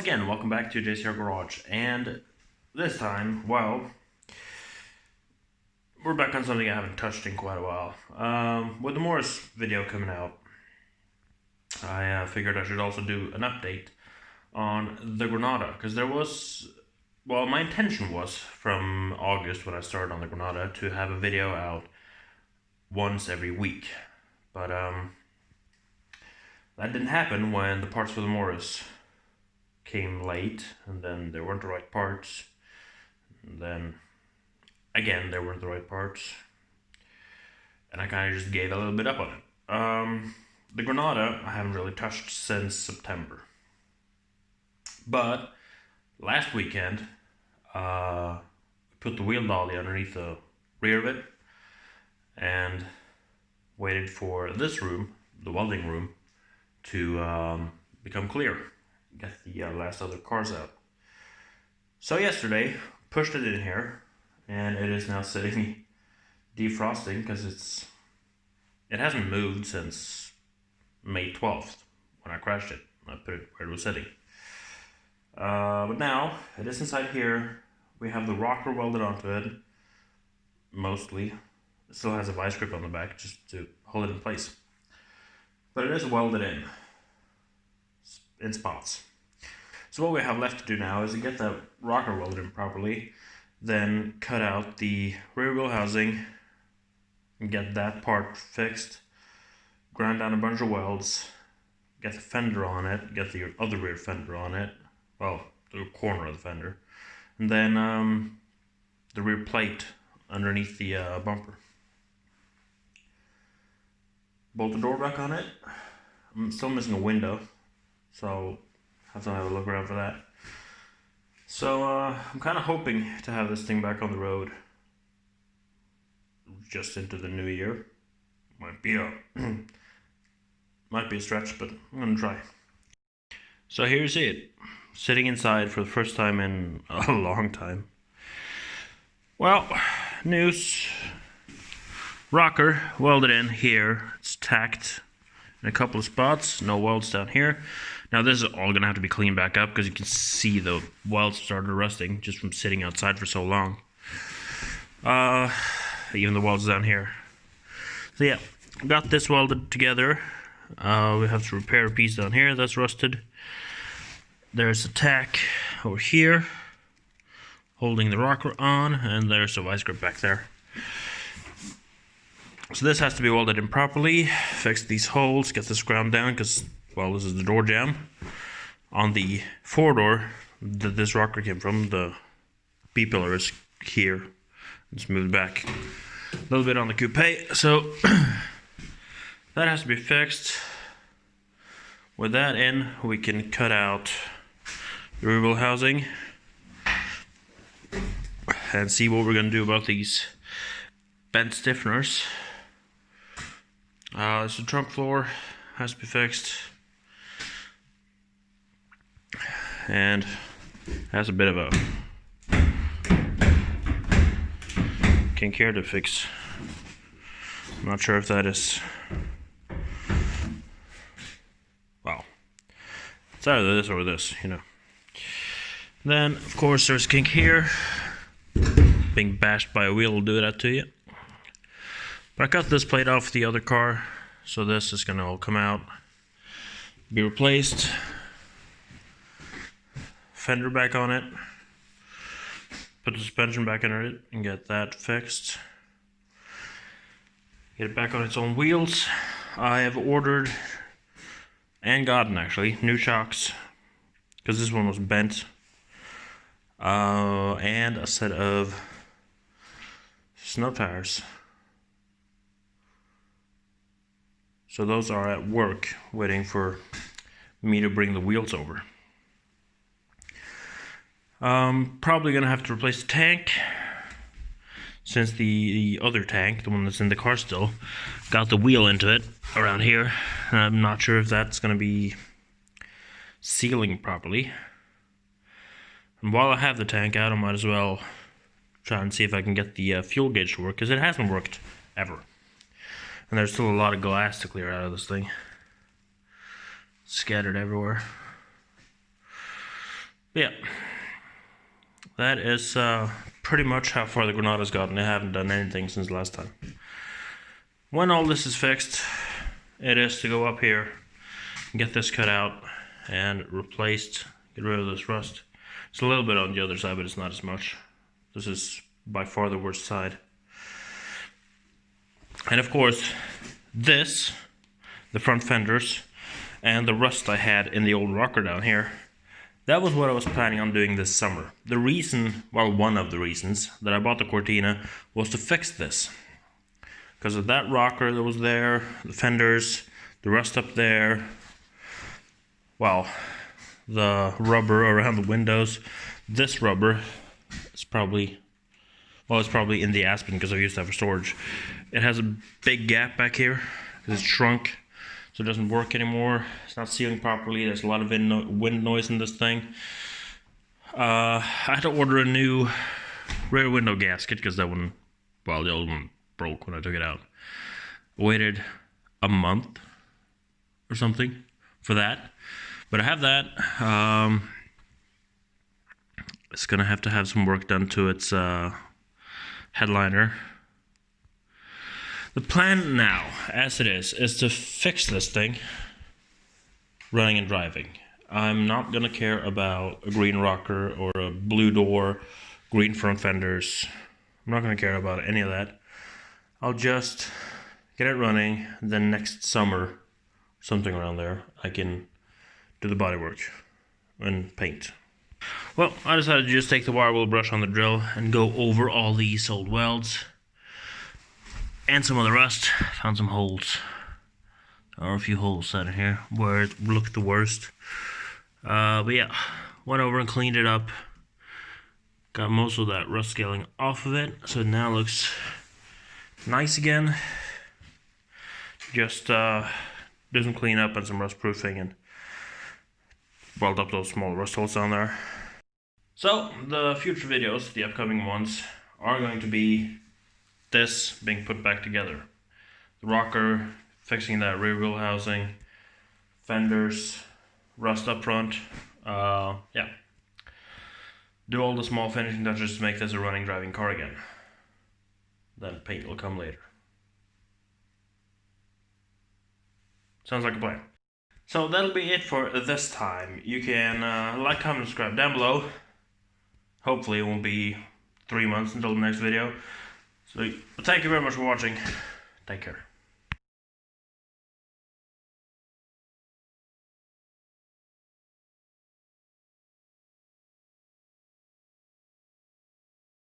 once again, welcome back to JCR Garage, and this time, well, we're back on something I haven't touched in quite a while. With the Morris video coming out, I figured I should also do an update on the Granada, because there was, well, my intention was from August when I started on the Granada to have a video out once every week, but that didn't happen when the parts for the Morris came late, and then there weren't the right parts, and then again there weren't the right parts, and I kind of just gave a little bit up on it. The Granada I haven't really touched since September, but last weekend put the wheel dolly underneath the rear of it and waited for this room, the welding room, to become clear, get the last other cars out. So yesterday, pushed it in here, and it is now sitting defrosting because it hasn't moved since May 12th when I crashed it. I put it where it was sitting. But now, it is inside here. We have the rocker welded onto it, mostly. It still has a vice grip on the back just to hold it in place. But it is welded in spots. So what we have left to do now is to get that rocker welded in properly, then cut out the rear wheel housing and get that part fixed, grind down a bunch of welds, get the fender on it, get the other rear fender on it, well, the corner of the fender, and then the rear plate underneath the bumper. Bolt the door back on it. I'm still missing a window, so have to have a look around for that. So I'm kind of hoping to have this thing back on the road just into the new year. Might be a stretch, but I'm gonna try. So here's it, sitting inside for the first time in a long time. Well, news. Rocker welded in here. It's tacked in a couple of spots. No welds down here. Now this is all gonna have to be cleaned back up because you can see the welds started rusting just from sitting outside for so long. Even the welds down here. So yeah, got this welded together. We have to repair a piece down here that's rusted. There's a tack over here holding the rocker on, and there's a vice grip back there. So this has to be welded in properly, fix these holes, get this ground down, because, well, this is the door jamb. On the four-door that this rocker came from, the B-pillar is here. It's moved back a little bit on the coupe, so that has to be fixed. With that in, we can cut out the rear wheel housing and see what we're going to do about these bent stiffeners. So the trunk floor has to be fixed, and has a bit of a kink here to fix. I'm not sure if that is, well, it's either this or this, you know. Then of course there's a kink here. Being bashed by a wheel will do that to you. But I cut this plate off the other car, so this is gonna all come out, be replaced. Fender back on it, put the suspension back under it, and get that fixed. Get it back on its own wheels. I have ordered, and gotten actually, new shocks, because this one was bent, and a set of snow tires. So those are at work, waiting for me to bring the wheels over. Probably gonna have to replace the tank, since the other tank, the one that's in the car still, got the wheel into it around here. I'm not sure if that's gonna be sealing properly. And while I have the tank out, I might as well try and see if I can get the fuel gauge to work, because it hasn't worked ever. And there's still a lot of glass to clear out of this thing. Scattered everywhere. But yeah, that is pretty much how far the Granada's gotten. I haven't done anything since last time. When all this is fixed, it is to go up here, get this cut out and replaced, get rid of this rust. It's a little bit on the other side, but it's not as much. This is by far the worst side. And of course, this, the front fenders, and the rust I had in the old rocker down here, that was what I was planning on doing this summer. The reason, well, one of the reasons that I bought the Cortina was to fix this. Because of that rocker that was there, the fenders, the rust up there, well, the rubber around the windows. This rubber is probably, well, it's probably in the Aspen because I've used that for storage. It has a big gap back here because it's shrunk, so it doesn't work anymore. It's not sealing properly. There's a lot of wind noise in this thing. I had to order a new rear window gasket because that one, well, the old one broke when I took it out. Waited a month or something for that. But I have that. It's gonna have to have some work done to its headliner. The plan now, as it is to fix this thing running and driving. I'm not gonna care about a green rocker or a blue door, green front fenders. I'm not gonna care about any of that. I'll just get it running, then next summer, something around there, I can do the bodywork and paint. Well, I decided to just take the wire wheel brush on the drill and go over all these old welds and some of the rust. Found some holes. There are a few holes out in here where it looked the worst. But yeah, went over and cleaned it up. Got most of that rust scaling off of it, so it now looks nice again. Just do some cleanup and some rust proofing and weld up those small rust holes down there. So the future videos, the upcoming ones, are going to be this being put back together. The rocker, fixing that rear wheel housing, fenders, rust up front, yeah. Do all the small finishing touches to make this a running, driving car again. Then paint will come later. Sounds like a plan. So that'll be it for this time. You can like, comment, subscribe down below. Hopefully it won't be 3 months until the next video. So thank you very much for watching. Take care.